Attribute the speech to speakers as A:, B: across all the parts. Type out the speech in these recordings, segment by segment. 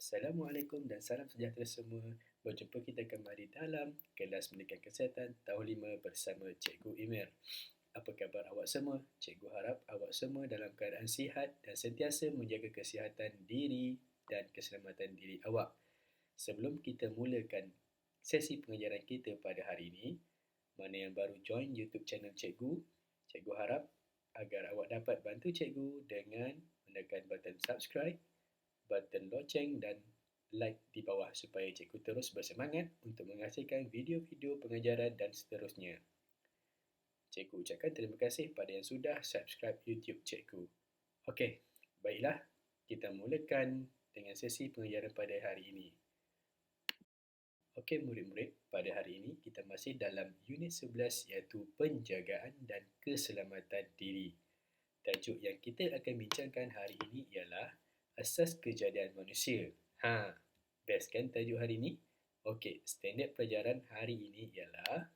A: Assalamualaikum dan salam sejahtera semua. Berjumpa kita kembali dalam kelas pendidikan kesihatan tahun 5 bersama Cikgu Imer. Apa khabar awak semua? Cikgu harap awak semua dalam keadaan sihat dan sentiasa menjaga kesihatan diri dan keselamatan diri awak. Sebelum kita mulakan sesi pengajaran kita pada hari ini, mana yang baru join YouTube channel Cikgu, Cikgu harap agar awak dapat bantu Cikgu dengan menekan button subscribe, button loceng dan like di bawah supaya cikgu terus bersemangat untuk menghasilkan video-video pengajaran dan seterusnya. Cikgu ucapkan terima kasih pada yang sudah subscribe YouTube cikgu. Okey, baiklah, kita mulakan dengan sesi pengajaran pada hari ini. Okey murid-murid, pada hari ini kita masih dalam unit 11 iaitu penjagaan dan keselamatan diri. Tajuk yang kita akan bincangkan hari ini ialah asas kejadian manusia. Best kan tajuk hari ini? Okey, standard pelajaran hari ini ialah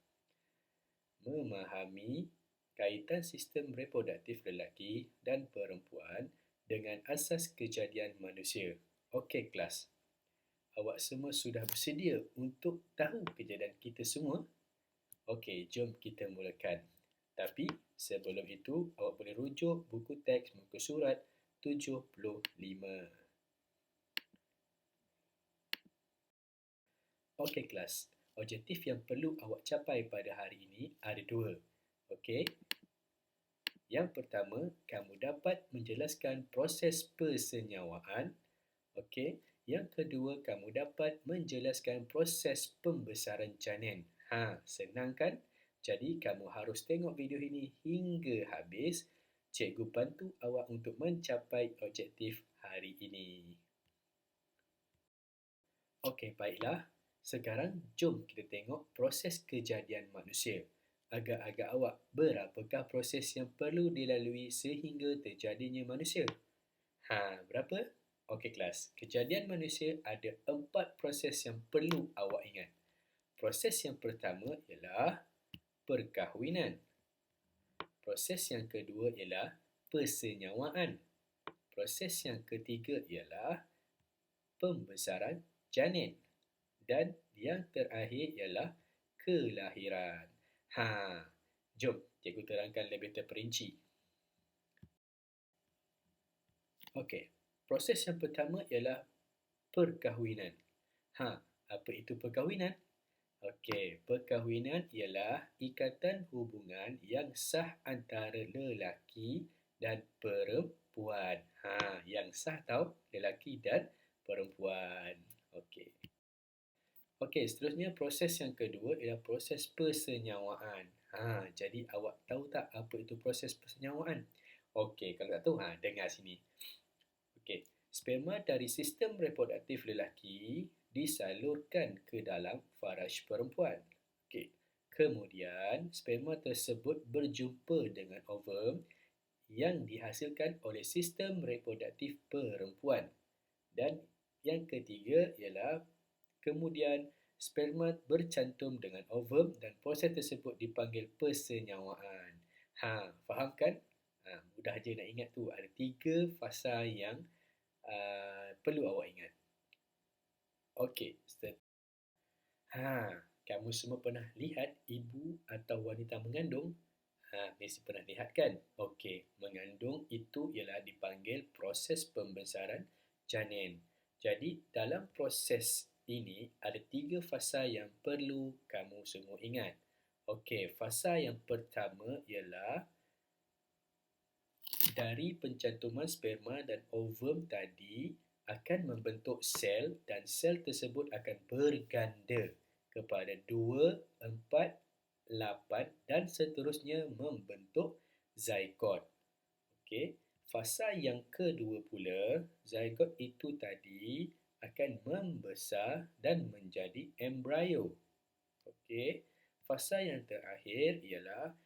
A: memahami kaitan sistem reproduktif lelaki dan perempuan dengan asas kejadian manusia. Okey kelas, awak semua sudah bersedia untuk tahu kejadian kita semua? Okey, jom kita mulakan. Tapi sebelum itu, awak boleh rujuk buku teks muka surat 75. Okey kelas, objektif yang perlu awak capai pada hari ini ada dua. Okey. Yang pertama, kamu dapat menjelaskan proses persenyawaan. Okey. Yang kedua, kamu dapat menjelaskan proses pembesaran janin. Senang kan? Jadi, kamu harus tengok video ini hingga habis. Cikgu bantu awak untuk mencapai objektif hari ini. Okey, baiklah. Sekarang, jom kita tengok proses kejadian manusia. Agak-agak awak, berapakah proses yang perlu dilalui sehingga terjadinya manusia? Berapa? Okey kelas, kejadian manusia ada 4 proses yang perlu awak ingat. Proses yang pertama ialah perkahwinan. Proses yang kedua ialah persenyawaan. Proses yang ketiga ialah pembesaran janin. Dan yang terakhir ialah kelahiran. Jom cikgu terangkan lebih terperinci. Okey, proses yang pertama ialah perkahwinan. Apa itu perkahwinan? Okey, perkahwinan ialah ikatan hubungan yang sah antara lelaki dan perempuan. Yang sah tau, lelaki dan perempuan. Okey. Okey, seterusnya proses yang kedua ialah proses persenyawaan. Jadi awak tahu tak apa itu proses persenyawaan? Okey, kalau tak tahu, dengar sini. Okey, sperma dari sistem reproduktif lelaki disalurkan ke dalam faraj perempuan. Okey, kemudian sperma tersebut berjumpa dengan ovum yang dihasilkan oleh sistem reproduktif perempuan. Dan yang ketiga ialah kemudian sperma bercantum dengan ovum dan proses tersebut dipanggil persenyawaan. Faham kan? Mudah je nak ingat tu. Ada 3 fasa yang perlu awak ingat. Okey, kamu semua pernah lihat ibu atau wanita mengandung? Mesti pernah lihat kan? Okey, mengandung itu ialah dipanggil proses pembesaran janin. Jadi, dalam proses ini ada 3 fasa yang perlu kamu semua ingat. Okey, fasa yang pertama ialah dari pencantuman sperma dan ovum tadi akan membentuk sel dan sel tersebut akan berganda kepada 2, 4, 8 dan seterusnya membentuk zygote. Okey, fasa yang kedua pula, zygote itu tadi akan membesar dan menjadi embrio. Okey, fasa yang terakhir ialah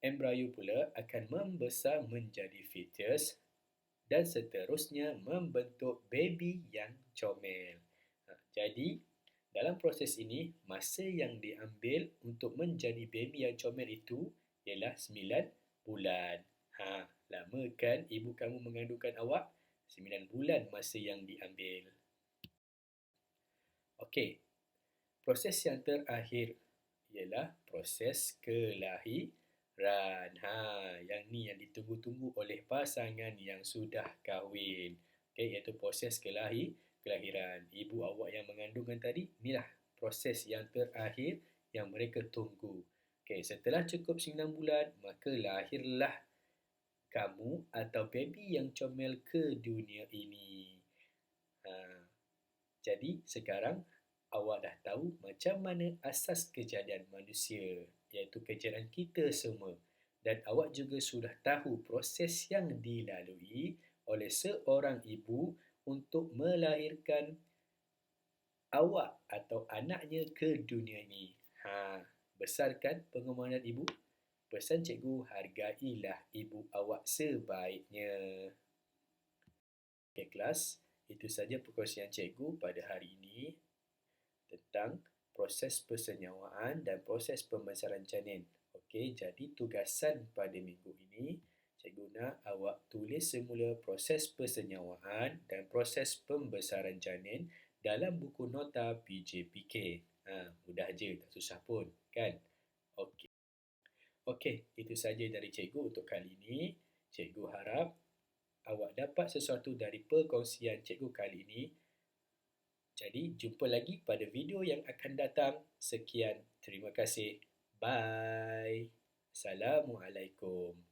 A: embrio pula akan membesar menjadi fetus dan seterusnya membentuk baby yang comel. Jadi, dalam proses ini, masa yang diambil untuk menjadi baby yang comel itu ialah 9 bulan. Lama kan ibu kamu mengandungkan awak? 9 bulan masa yang diambil. Okey, proses yang terakhir ialah proses kelahiran. Yang ni yang ditunggu-tunggu oleh pasangan yang sudah kahwin. Okey, iaitu proses kelahiran. Ibu awak yang mengandungkan tadi, inilah proses yang terakhir yang mereka tunggu. Okey, setelah cukup 9 bulan, maka lahirlah kamu atau baby yang comel ke dunia ini. Jadi sekarang awak dah tahu macam mana asas kejadian manusia, iaitu kejadian kita semua. Dan awak juga sudah tahu proses yang dilalui oleh seorang ibu untuk melahirkan awak atau anaknya ke dunia ini. Besarkan pengorbanan ibu. Pesan cikgu, hargailah ibu awak sebaiknya. Okey kelas, itu saja perkongsian cikgu pada hari ini tentang proses persenyawaan dan proses pembesaran janin. Okey, jadi tugasan pada minggu ini, cikgu nak awak tulis semula proses persenyawaan dan proses pembesaran janin dalam buku nota PJPK. Mudah je, tak susah pun, kan? Okey. Okey, itu saja dari cikgu untuk kali ini. Cikgu harap awak dapat sesuatu dari perkongsian cikgu kali ini. Jadi, jumpa lagi pada video yang akan datang. Sekian, terima kasih. Bye. Assalamualaikum.